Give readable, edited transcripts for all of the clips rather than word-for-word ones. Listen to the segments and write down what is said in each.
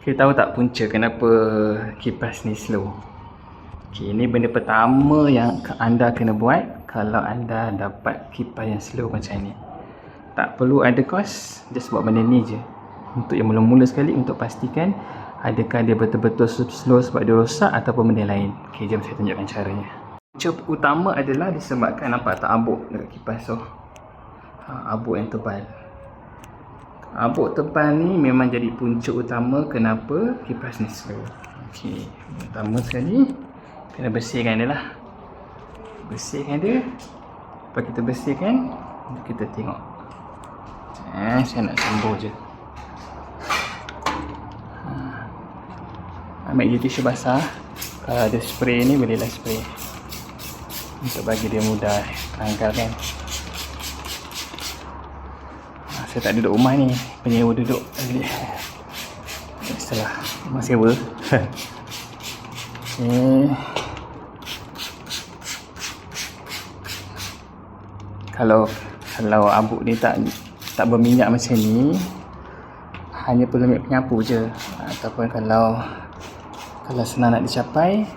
Kita tahu tak punca kenapa kipas ni slow? Okay, ini benda pertama yang anda kena buat kalau anda dapat kipas yang slow macam ni. Tak perlu ada kos, just buat benda ni je. Untuk yang mula-mula sekali, untuk pastikan adakah dia betul-betul slow sebab dia rosak ataupun benda lain. Okay, jom saya tunjukkan caranya. Punca utama adalah disebabkan, nampak tak abuk dekat kipas tu? Abuk yang tebal. Abuk tebal ni memang jadi punca utama kenapa kipas ni slow. Okey, pertama sekali kena bersihkan dia lah. Bersihkan dia. Lepas kita bersihkan, kita tengok. Saya nak sembuh je. Ambil je tisu basah. Kalau ada spray ni, bolehlah spray untuk bagi dia mudah tanggal kan. Saya tak duduk rumah ni, penyewa duduk. Biasalah, rumah sewa. Okay. Kalau abuk ni tak berminyak macam ni, hanya perlu ambil penyapu je. Ataupun kalau senang nak dicapai,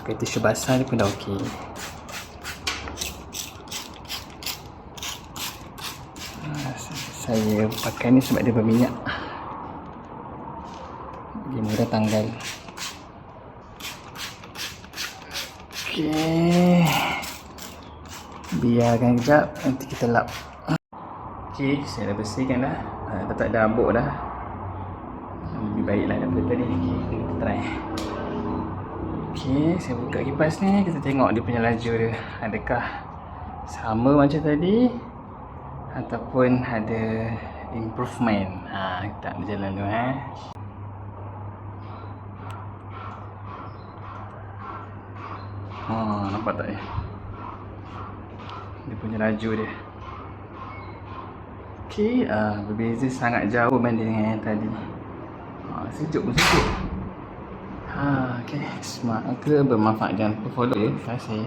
pakai tisu basah ni pun dah okey. Saya pakai ni sebab dia berminyak, dia mudah tanggal. Okey, biarkan kejap, nanti kita lap. Okey, saya dah bersihkan dah. Dah tak ada abuk dah. Lebih baiklah daripada tadi. Okey, kita try. Okey, saya buka kipas ni, kita tengok dia punya laju dia. Adakah sama macam tadi ataupun ada improvement. Tak berjalan dulu nampak tak ya? Dia punya laju dia. Okey, berbeza sangat jauh berbanding dengan yang tadi. Sejuk pun sejuk. Okey, semoga bermanfaat. Jangan lupa follow ya. Terima kasih.